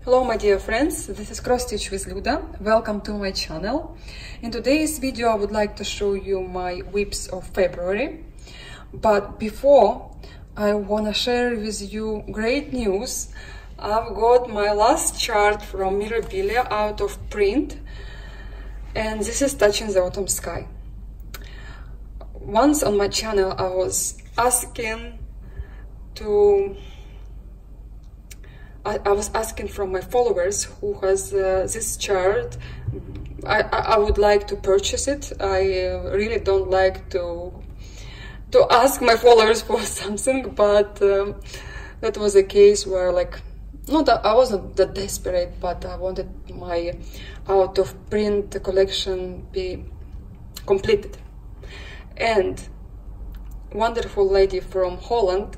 Hello my dear friends, this is Cross Stitch with Luda. Welcome to my channel. In today's video I would like to show you my WIPS of February. But before, I want to share with you great news. I've got my last chart from Mirabilia out of print, and this is Touching the Autumn Sky. Once on my channel I was asking from my followers who has this chart. I would like to purchase it. I really don't like to ask my followers for something, but that was a case where, like, I wasn't that desperate, but I wanted my out of print collection be completed. And wonderful lady from Holland,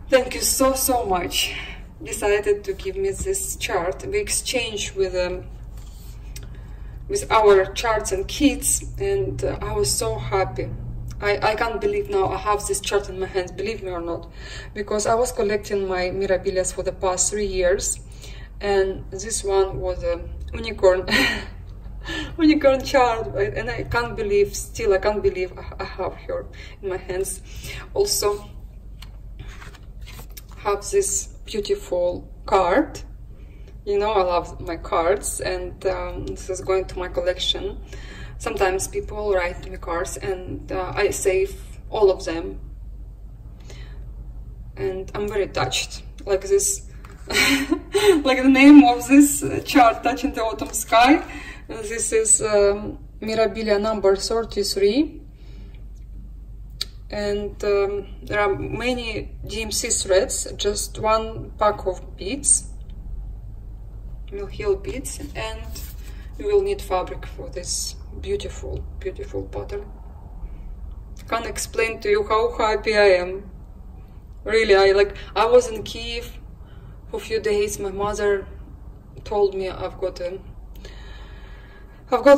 thank you so much, decided to give me this chart. We exchanged with our charts and kits, and I was so happy. I can't believe now I have this chart in my hands, believe me or not, because I was collecting my Mirabilias for the past 3 years, and this one was a unicorn unicorn chart, right? And I can't believe I have her in my hands. Also have this beautiful card. You know I love my cards, and this is going to my collection. Sometimes people write me cards, and I save all of them, and I'm very touched. Like this like the name of this chart, Touching the Autumn Sky. This is Mirabilia number 33, and there are many DMC threads, just one pack of beads, mill heel beads, and you will need fabric for this beautiful pattern. Can't explain to you how happy I am. Really, I was in Kiev for a few days. My mother told me I've got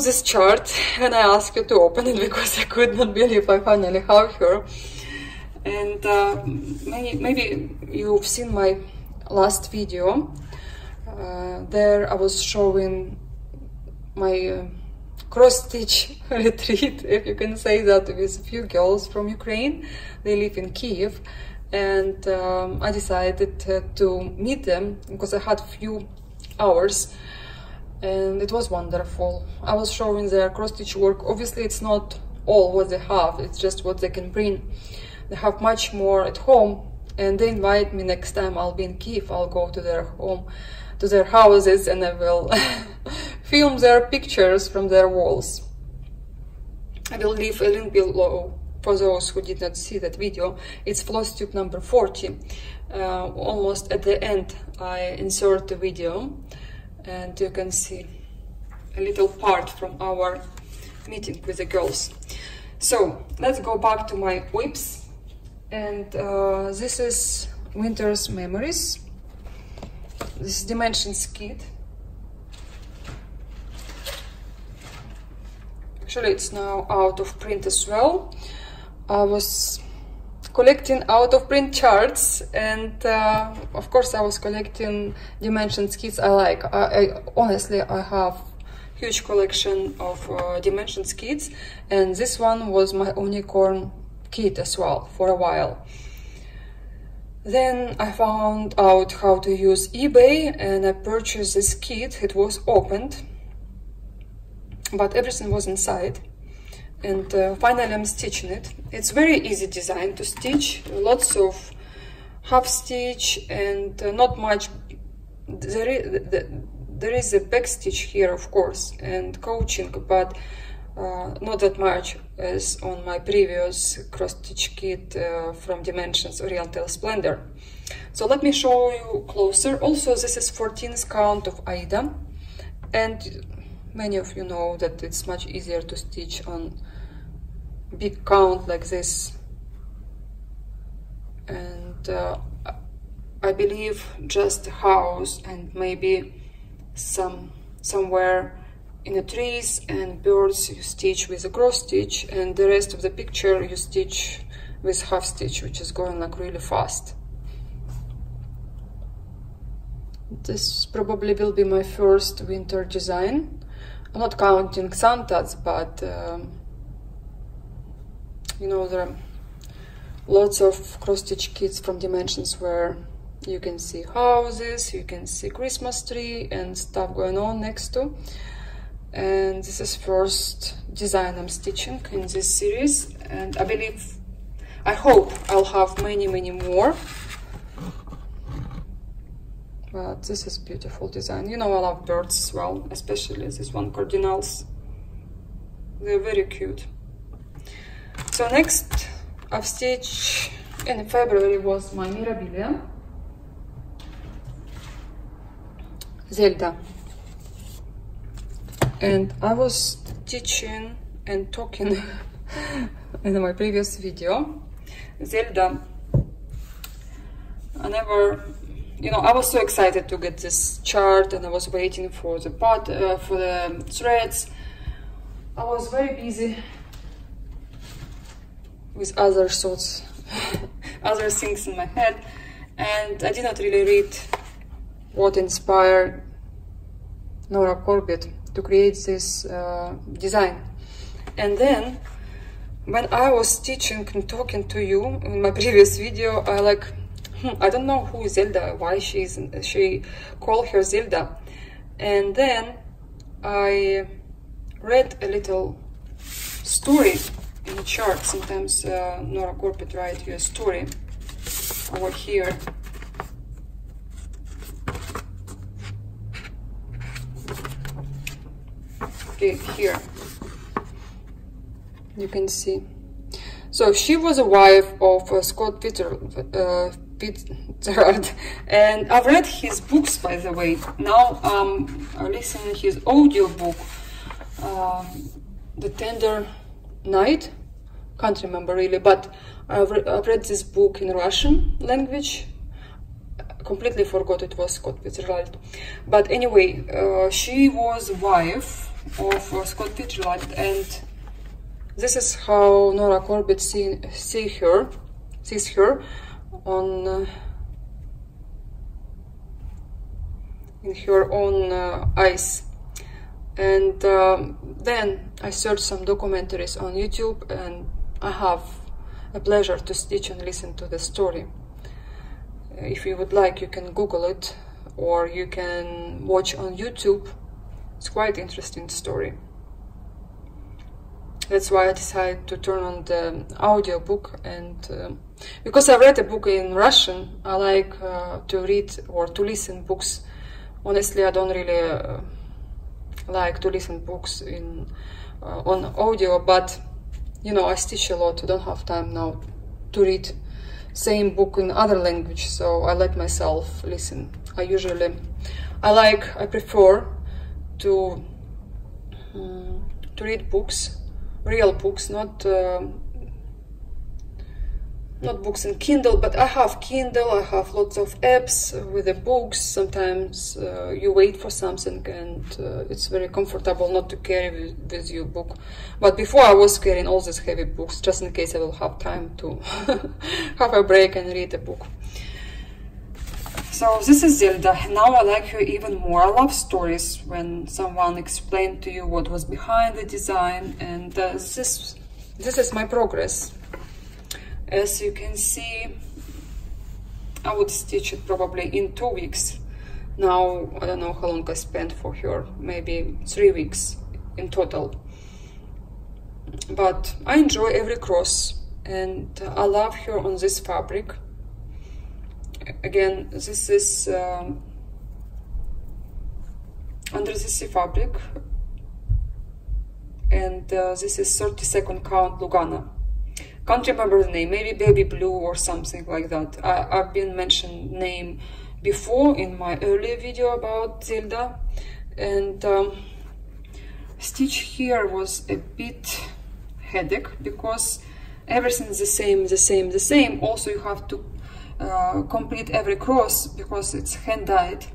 this chart, and I asked her to open it because I could not believe I finally have her. And maybe you've seen my last video. There I was showing my cross-stitch retreat, if you can say that, with a few girls from Ukraine. They live in Kiev, and I decided to meet them because I had few hours, and it was wonderful. I was showing their cross-stitch work. Obviously it's not all what they have, it's just what they can bring. They have much more at home, and they invite me next time I'll be in Kiev. I'll go to their home, to their houses, and I will film their pictures from their walls. I will leave a link below for those who did not see that video. It's floss tube number 40. Almost at the end I insert the video, and you can see a little part from our meeting with the girls. So let's go back to my WIPS, and this is Winter's Memories. This is Dimensions kit. Actually it's now out of print as well. I was collecting out of print charts, and of course I was collecting Dimensions kits. Honestly I have huge collection of Dimensions kits, and this one was my unicorn kit as well for a while. Then I found out how to use eBay, and I purchased this kit. It was opened, but everything was inside, and finally I'm stitching it. It's very easy design to stitch, lots of half stitch and not much. There is a back stitch here, of course, and coaching, but not that much as on my previous cross stitch kit from Dimensions Real Tail Splendor. So let me show you closer. Also, this is 14th count of Aida, and many of you know that it's much easier to stitch on big count like this, and I believe just a house and maybe somewhere in the trees and birds you stitch with a cross stitch, and the rest of the picture you stitch with half stitch, which is going like really fast. This probably will be my first winter design. I'm not counting Santas, but you know, there are lots of cross-stitch kits from Dimensions where you can see houses, you can see Christmas tree and stuff going on next to. And this is first design I'm stitching in this series, and I hope I'll have many more. But this is beautiful design. You know, I love birds as well, especially this one, cardinals. They're very cute. So next I've stitched in February was my Mirabilia, Zelda. And I was teaching and talking in my previous video. Zelda, I was so excited to get this chart, and I was waiting for the threads. I was very busy with other thoughts, other things in my head, and I did not really read what inspired Nora Corbett to create this design. And then when I was teaching and talking to you in my previous video, I don't know who is Zelda, why she called her Zelda. And then I read a little story in the chart. Sometimes Nora Corbett writes you a story over here. Okay, here you can see. So she was a wife of Scott Fitzgerald, and I've read his books, by the way. Now I listen to his audio book, The Tender Night. Can't remember really, but I've read this book in Russian language. Completely forgot it was Scott Fitzgerald. But anyway, she was wife of Scott Fitzgerald, and this is how Nora Corbett sees her on in her own eyes. And then I searched some documentaries on YouTube, and I have a pleasure to stitch and listen to the story. If you would like, you can Google it, or you can watch on YouTube. It's quite interesting story. That's why I decided to turn on the audio book, and because I read a book in Russian, I like to read or to listen books. Honestly, I don't really like to listen books on audio, but you know, I stitch a lot. I don't have time now to read same book in other language, so I let myself listen. I prefer to read books, real books, not books in Kindle, but I have Kindle, I have lots of apps with the books. Sometimes you wait for something, and it's very comfortable not to carry with you book. But before I was carrying all these heavy books, just in case I will have time to have a break and read a book. So this is Zelda. Now I like her even more. I love stories when someone explained to you what was behind the design, and this is my progress. As you can see, I would stitch it probably in 2 weeks. Now, I don't know how long I spent for her, maybe 3 weeks in total. But I enjoy every cross, and I love her on this fabric. Again, this is under the sea fabric, and this is 32nd count Lugana. Can't remember the name, maybe Baby Blue or something like that. I've been mentioned name before in my earlier video about Zelda, and stitch here was a bit headache because everything is the same. Also, you have to complete every cross because it's hand-dyed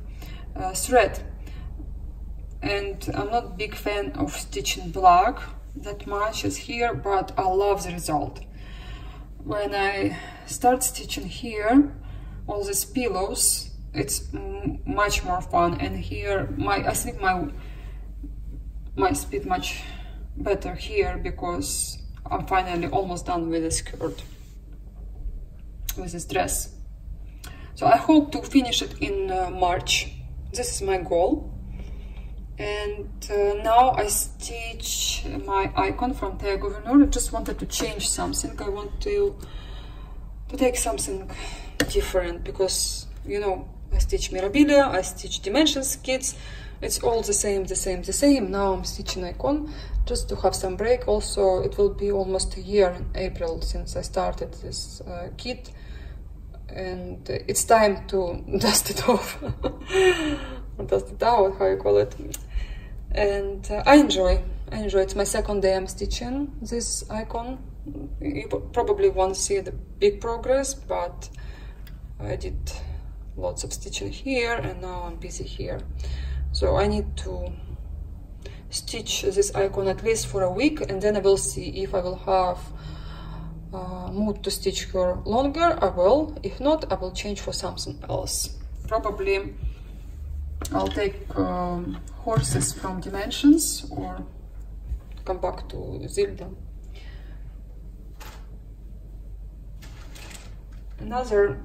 thread, and I'm not a big fan of stitching black that much as here, but I love the result. When I start stitching here all these pillows, it's much more fun. And here I think my speed much better here, because I'm finally almost done with the skirt, with this dress. So I hope to finish it in March. This is my goal. And now I stitch my icon from Tag Gouverneur. I just wanted to change something. I want to take something different, because, you know, I stitch Mirabilia, I stitch Dimensions kits. It's all the same. Now I'm stitching icon just to have some break. Also, it will be almost a year in April since I started this kit, and it's time to dust it off. Dust it out, how you call it. And I enjoy. It's my second day I'm stitching this icon. You probably won't see the big progress, but I did lots of stitching here, and now I'm busy here. So I need to stitch this icon at least for a week, and then I will see if I will have mood to stitch her longer. I will. If not, I will change for something else. Probably I'll take horses from Dimensions, or come back to Zilda. Another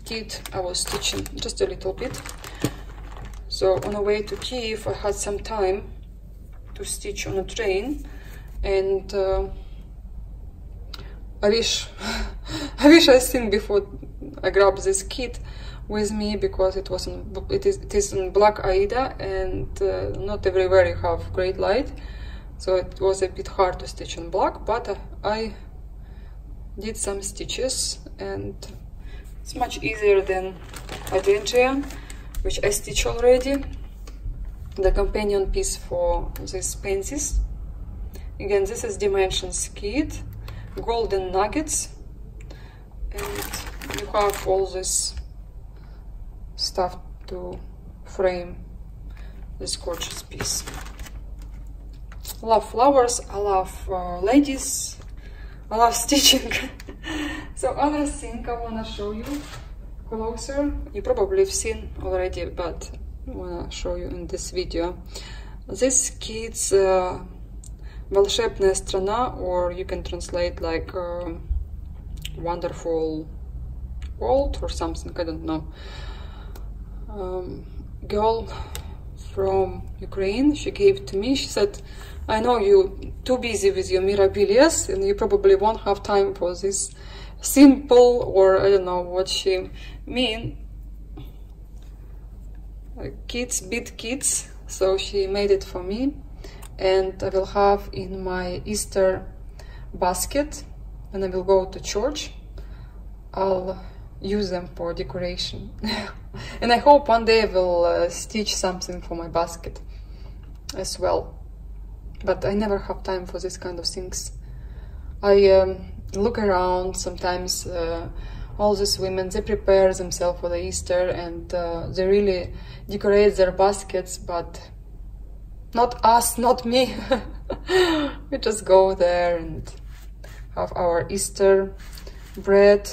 kit I was stitching just a little bit. So on the way to Kiev, I had some time to stitch on a train, and I wish I seen before I grabbed this kit with me, because it is in black Aida, and not everywhere you have great light, so it was a bit hard to stitch in black, but I did some stitches, and it's much easier than Adventure, which I stitched already. The companion piece for these pansies. Again, this is Dimensions kit, golden nuggets, and you have all this stuff to frame this gorgeous piece. I love flowers, I love ladies, I love stitching. So other thing I want to show you closer, you probably have seen already, but I want to show you in this video. This kit's волшебная страна, or you can translate like wonderful world or something, I don't know. Girl from Ukraine, she gave to me. She said, I know you too busy with your mirabilias, and you probably won't have time for this simple, or I don't know what she mean, kids beat kids. So she made it for me, and I will have in my Easter basket when I will go to church. I'll use them for decoration. And I hope one day I will stitch something for my basket as well, but I never have time for this kind of things. I look around sometimes, all these women, they prepare themselves for the Easter, and they really decorate their baskets, but not us, not me. We just go there and have our Easter bread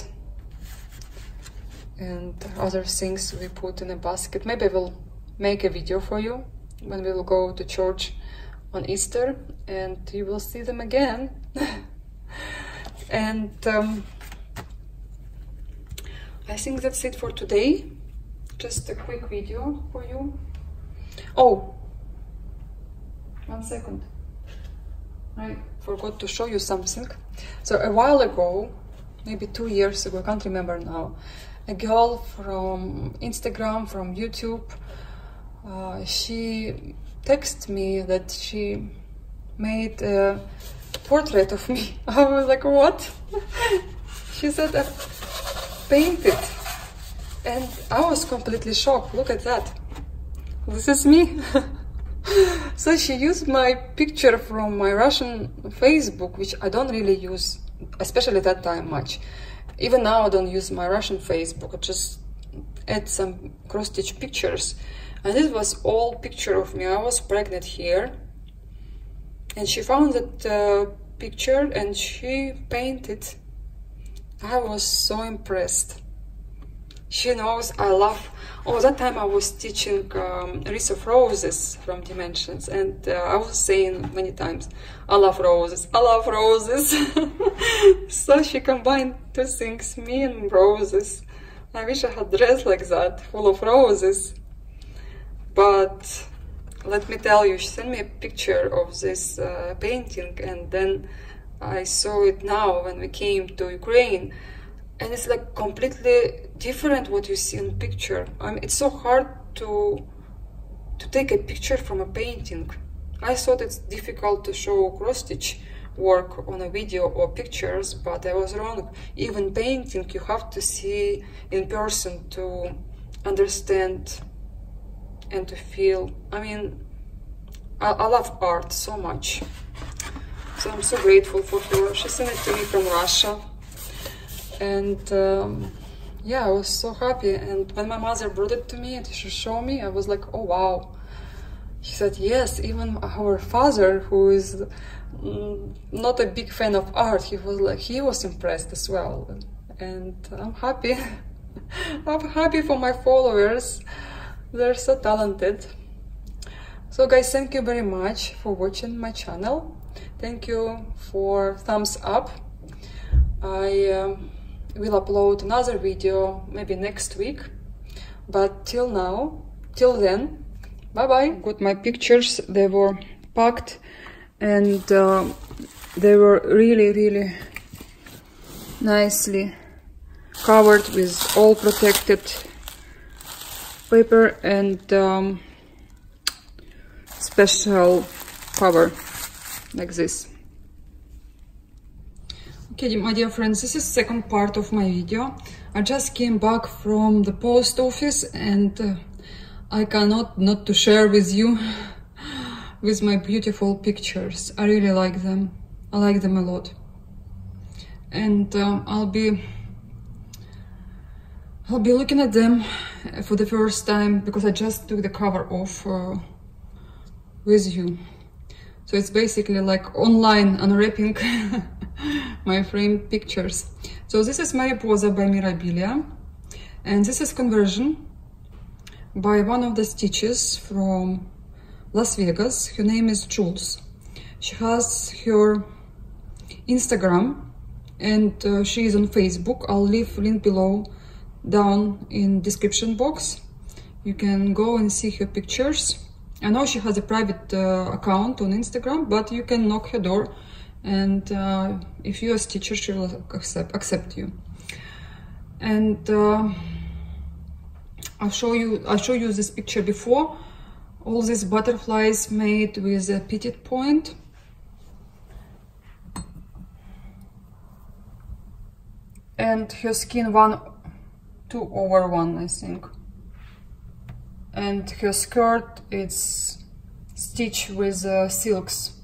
and other things we put in a basket. Maybe I will make a video for you when we will go to church on Easter, and you will see them again. And I think that's it for today. Just a quick video for you. Oh, 1 second. I forgot to show you something. So a while ago, maybe 2 years ago, I can't remember now, a girl from Instagram, from YouTube, she texted me that she made a portrait of me. I was like, what? She said, I painted. And I was completely shocked. Look at that. This is me. So she used my picture from my Russian Facebook, which I don't really use, especially at that time, much. Even now I don't use my Russian Facebook. I just add some cross-stitch pictures. And this was all picture of me. I was pregnant here. And she found that picture and she painted. I was so impressed. She knows I love. Oh, that time I was teaching wreath of roses from Dimensions, and I was saying many times, I love roses, I love roses. So she combined two things, me and roses. I wish I had dress like that, full of roses. But let me tell you, she sent me a picture of this painting, and then I saw it now when we came to Ukraine. And it's like completely different what you see in picture. I mean, it's so hard to take a picture from a painting. I thought it's difficult to show cross-stitch work on a video or pictures, but I was wrong. Even painting, you have to see in person to understand and to feel. I mean, I love art so much. So I'm so grateful for her. She sent it to me from Russia. And yeah, I was so happy. And when my mother brought it to me and she showed me, I was like, oh wow. She said, yes, even our father, who is not a big fan of art, he was impressed as well. And I'm happy. I'm happy for my followers. They're so talented. So guys, thank you very much for watching my channel. Thank you for thumbs up. I will upload another video maybe next week, but till then, bye bye. Got my pictures, they were packed, and they were really nicely covered with all protected paper and special cover like this. Okay, my dear friends, this is the second part of my video. I just came back from the post office, and I cannot not to share with you with my beautiful pictures. I really like them. I like them a lot. And I'll be looking at them for the first time because I just took the cover off with you. So it's basically like online unwrapping my framed pictures. So this is Mariposa by Mirabilia, and this is conversion by one of the stitches from Las Vegas. Her name is Jules. She has her Instagram and she is on Facebook. I'll leave link below down in description box. You can go and see her pictures. I know she has a private account on Instagram, but you can knock her door, and if you're a stitcher, she will accept you. And I'll show you this picture before. All these butterflies made with a pitted point. And her skin 2/1, I think. And her skirt is stitched with silks.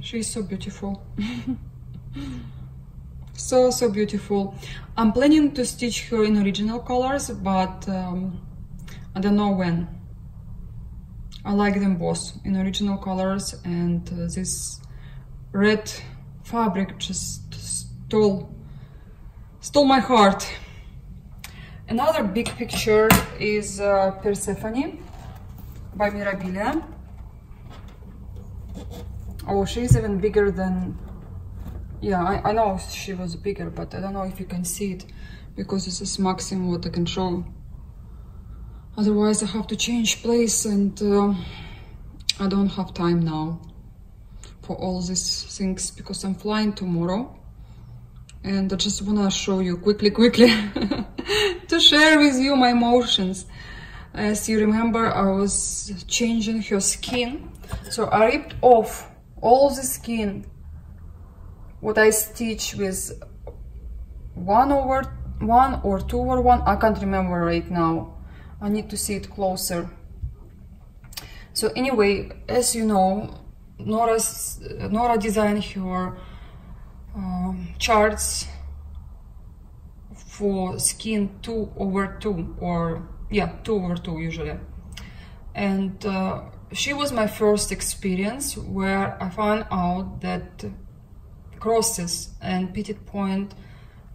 She's so beautiful. so beautiful. I'm planning to stitch her in original colors, but I don't know when. I like them both in original colors, and this red fabric just stole my heart. Another big picture is Persephone by Mirabilia. Oh, she's even bigger than... Yeah, I know she was bigger, but I don't know if you can see it, because this is maximum what I can show. Otherwise I have to change place, and I don't have time now for all these things, because I'm flying tomorrow. And I just wanna show you quickly to share with you my emotions. As you remember, I was changing her skin, so I ripped off all the skin what I stitched with 1/1 or 2/1, I can't remember right now. I need to see it closer. So anyway, as you know, Nora designed her charts for skin 2/2, or yeah, 2/2 usually. And she was my first experience where I found out that crosses and pitted point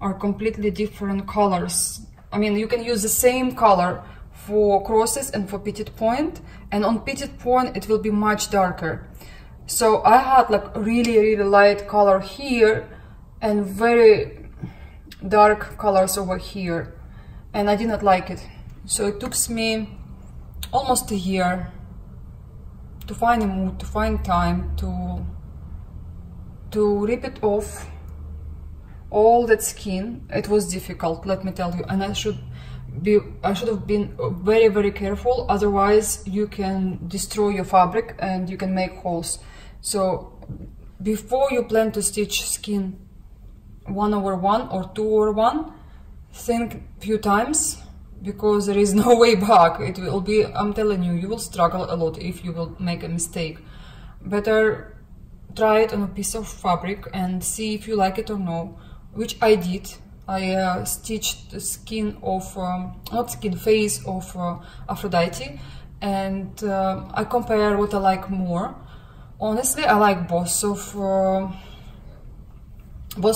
are completely different colors. I mean, you can use the same color for crosses and for petite point, and on petite point it will be much darker. So I had like really light color here and very dark colors over here, and I did not like it. So it took me almost a year to find a mood, to find time to rip it off all that skin. It was difficult, let me tell you, and I should have been very careful, otherwise you can destroy your fabric and you can make holes. So before you plan to stitch skin 1/1 or 2/1, think few times, because there is no way back. It will be, I'm telling you, you will struggle a lot if you will make a mistake. Better try it on a piece of fabric and see if you like it or no, which I did. I stitched the skin of, not skin, face of Aphrodite, and I compare what I like more. Honestly, I like both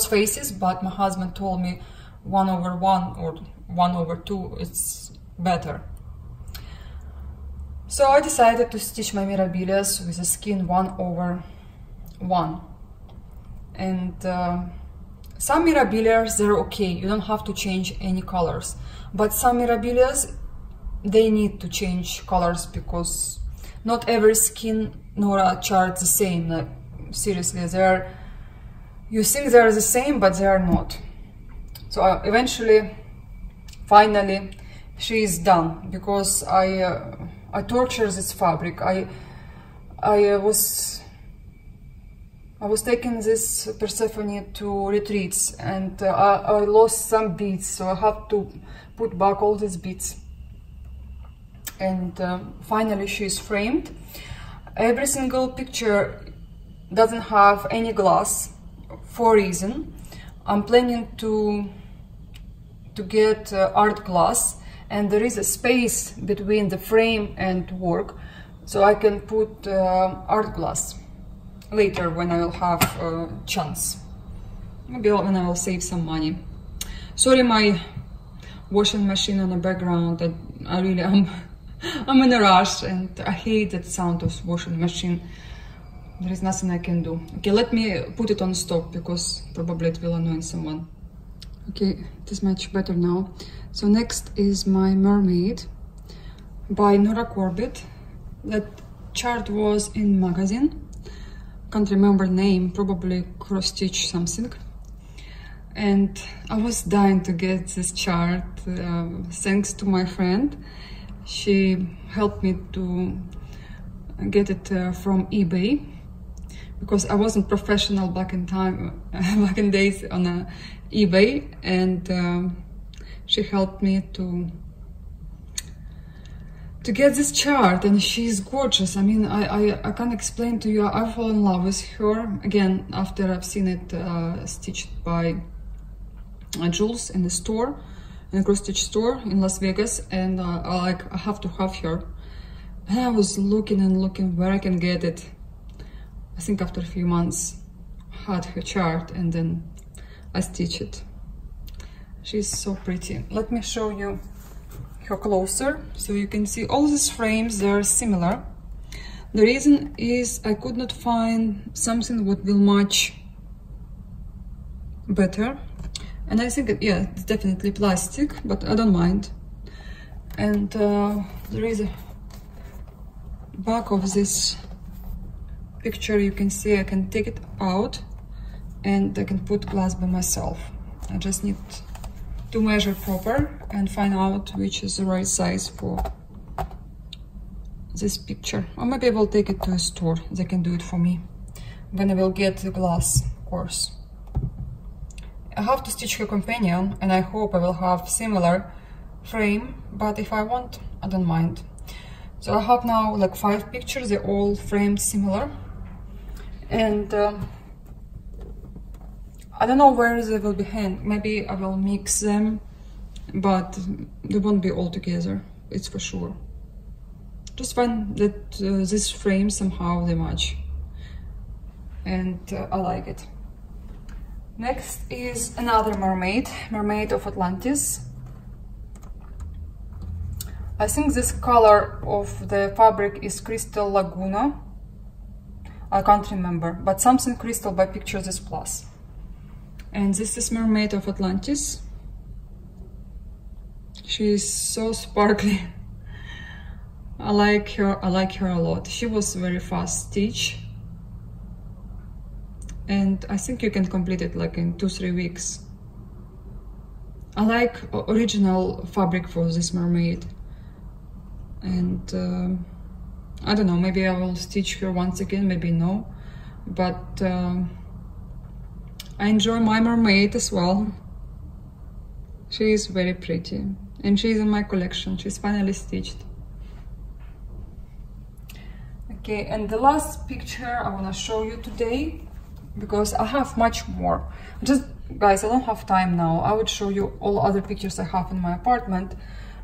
faces, but my husband told me 1/1 or 1/2 it's better. So I decided to stitch my mirabilias with a skin 1/1, and some mirabilias, they're okay, you don't have to change any colors, but some mirabilias, they need to change colors, because not every skin nor a chart the same. Like, seriously, you think they're the same, but they are not. So eventually, finally, she is done, because I tortured this fabric. I was taking this Persephone to retreats, and I lost some beads, so I have to put back all these beads. And finally she is framed. Every single picture doesn't have any glass for a reason. I'm planning to get art glass, and there is a space between the frame and work, so I can put art glass later when I will have a chance. Maybe when I will save some money. Sorry, my washing machine on the background. I really am. I'm in a rush, and I hate that sound of washing machine. There is nothing I can do. Okay, let me put it on stop, because probably it will annoy someone. Okay, it is much better now. So next is my Mermaid by Nora Corbett. That chart was in magazine. Can't remember name, probably cross stitch something. And I was dying to get this chart, thanks to my friend. She helped me to get it from eBay, because I wasn't professional back in days on eBay, and she helped me to get this chart, and she's gorgeous. I mean, I can't explain to you. I fall in love with her again after I've seen it stitched by Jules in the store, in a cross stitch store in Las Vegas, and I have to have her. And I was looking and looking where I can get it. I think after a few months I had her chart, and then I stitched it. She's so pretty. Let me show you her closer, so you can see all these frames, they are similar. The reason is I could not find something that will match better, and I think yeah, it's definitely plastic, but I don't mind. And there is a back of this picture. You can see I can take it out and I can put glass by myself. I just need to measure proper and find out which is the right size for this picture. Or maybe I will take it to a store, they can do it for me when I will get the glass, of course. I have to stitch her companion, and I hope I will have similar frame, but if I want, I don't mind. So I have now like 5 pictures, they're all framed similar, and I don't know where they will be hanged. Maybe I will mix them, but they won't be all together, it's for sure. Just find that this frame somehow they match, and I like it. Next is another mermaid, Mermaid of Atlantis. I think this color of the fabric is Crystal Laguna. I can't remember, but something crystal by Pictures is FLOSS. And this is Mermaid of Atlantis. She is so sparkly. I like her a lot. She was very fast stitch. And I think you can complete it like in 2-3 weeks. I like original fabric for this mermaid. And I don't know, maybe I will stitch her once again, maybe no. But I enjoy my mermaid as well. She is very pretty. And she is in my collection. She's finally stitched. Okay, and the last picture I want to show you today, because I have much more. Just, guys, I don't have time now. I would show you all other pictures I have in my apartment,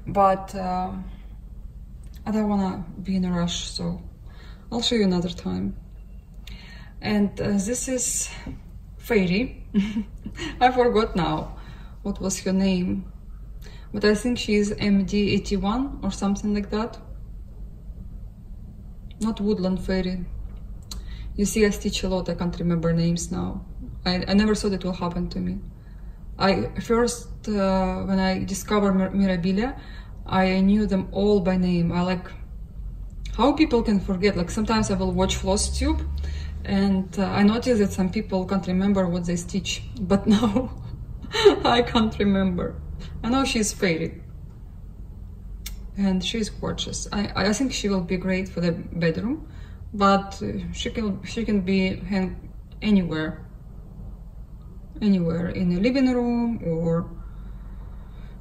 but I don't want to be in a rush, so I'll show you another time. And this is Fairy. I forgot now what was her name, but I think she is MD81 or something like that. Not Woodland Fairy. You see, I stitch a lot, I can't remember names now. I never thought it will happen to me. When I discovered Mirabilia, I knew them all by name. I like how people can forget. Like sometimes I will watch Floss Tube and I notice that some people can't remember what they stitch, but now I can't remember. I know she's Fairy and she's gorgeous. I think she will be great for the bedroom, but she can be anywhere in a living room or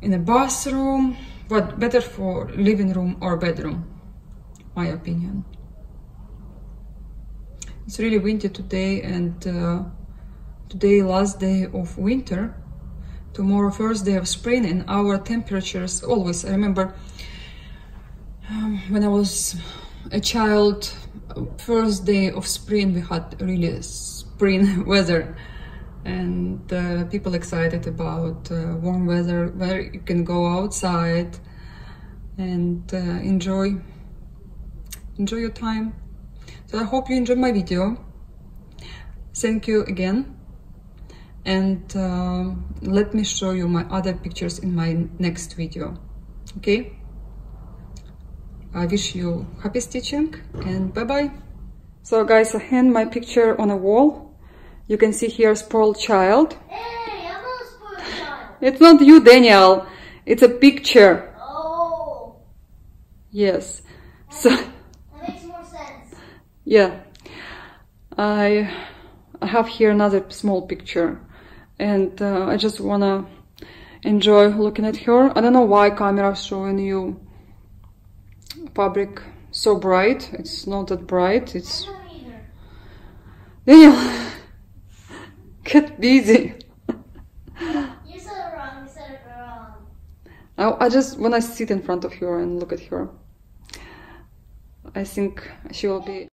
in a bathroom, but better for living room or bedroom, my opinion. It's really windy today, and today last day of winter, tomorrow first day of spring, and our temperatures always, I remember when I was a child, first day of spring we had really spring weather, and people excited about warm weather where you can go outside and enjoy your time. So I hope you enjoyed my video. Thank you again, and let me show you my other pictures in my next video. Okay, I wish you happy stitching and bye bye. So guys, I hang my picture on a wall. You can see here spoiled child. Hey, I'm not a spoiled child. It's not you, Daniel. It's a picture. Oh. Yes. So That makes more sense. yeah, I have here another small picture, and I just wanna enjoy looking at her. I don't know why camera is showing you fabric so bright. It's not that bright. It's I don't either. Daniel. Get busy. You said it wrong. You said it wrong. I just, when I sit in front of her and look at her, I think she will be